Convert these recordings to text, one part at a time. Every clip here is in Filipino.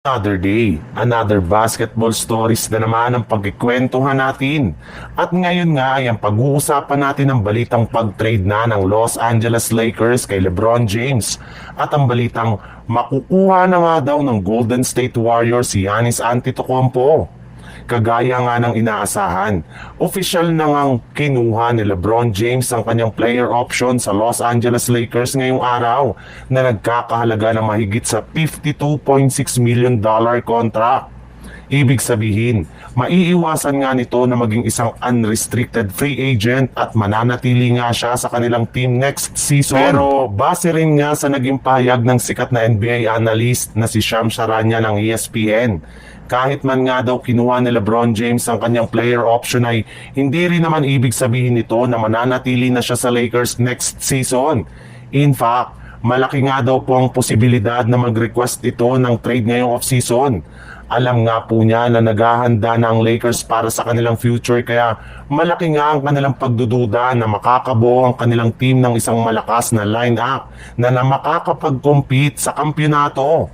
Another day, another basketball stories na naman ang pagkikwentuhan natin. At ngayon nga ay ang pag-uusapan natin ang balitang pag-trade na ng Los Angeles Lakers kay LeBron James. At ang balitang makukuha na nga daw ng Golden State Warriors si Giannis Antetokounmpo. Kagaya nga ng inaasahan, official na ngang kinuha ni LeBron James ang kanyang player option sa Los Angeles Lakers ngayong araw na nagkakahalaga ng mahigit sa $52.6 million contract. Ibig sabihin, maiiwasan nga nito na maging isang unrestricted free agent at mananatili nga siya sa kanilang team next season. Pero base rin nga sa naging pahayag ng sikat na NBA analyst na si Shams Charania ng ESPN, kahit man nga daw kinuha ni LeBron James ang kanyang player option ay hindi rin naman ibig sabihin nito na mananatili na siya sa Lakers next season. In fact, malaki nga daw po ang posibilidad na mag-request ito ng trade ngayong off-season. Alam nga po niya na naghahanda na ang Lakers para sa kanilang future kaya malaki nga ang kanilang pagdududa na makakabuo ang kanilang team ng isang malakas na line-up na makakapag-compete sa kampyonato.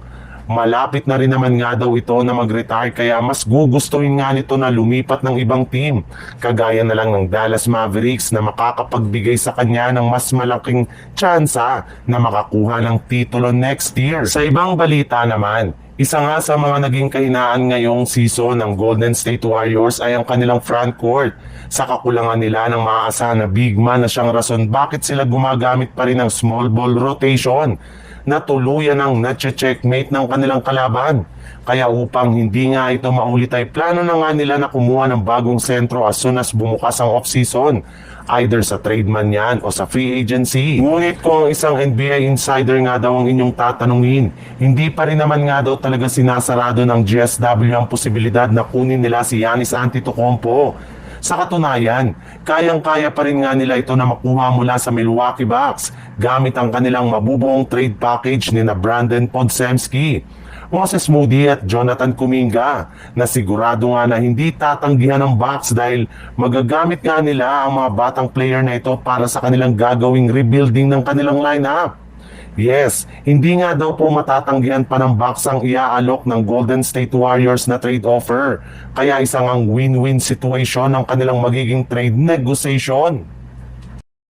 Malapit na rin naman nga daw ito na mag-retire kaya mas gugustuhin nga nito na lumipat ng ibang team. Kagaya na lang ng Dallas Mavericks na makakapagbigay sa kanya ng mas malaking tsansa na makakuha ng titulo next year. Sa ibang balita naman, isa nga sa mga naging kahinaan ngayong season ng Golden State Warriors ay ang kanilang frontcourt. Sa kakulangan nila ng maaasahan na big man na siyang rason bakit sila gumagamit pa rin ng small ball rotation na tuluyan ang nache-checkmate ng kanilang kalaban. Kaya upang hindi nga ito maulit ay plano na nga nila na kumuha ng bagong sentro as soon as bumukas ang off-season, either sa trade man yan o sa free agency. Ngunit kung isang NBA insider nga daw ang inyong tatanungin, hindi pa rin naman nga daw talaga sinasarado ng GSW ang posibilidad na kunin nila si Giannis Antetokounmpo. Sa katunayan, kayang-kaya pa rin nga nila ito na makuha mula sa Milwaukee Bucks gamit ang kanilang mabubuong trade package ni na Brandon Podziemski, Moses Moody at Jonathan Kuminga na sigurado nga na hindi tatanggihan ng Bucks dahil magagamit nga nila ang mga batang player na ito para sa kanilang gagawing rebuilding ng kanilang lineup. Yes, hindi nga daw po matatanggihan pa ng Bucks ang iaalok ng Golden State Warriors na trade offer. Kaya isang ang win-win situation ang kanilang magiging trade negotiation.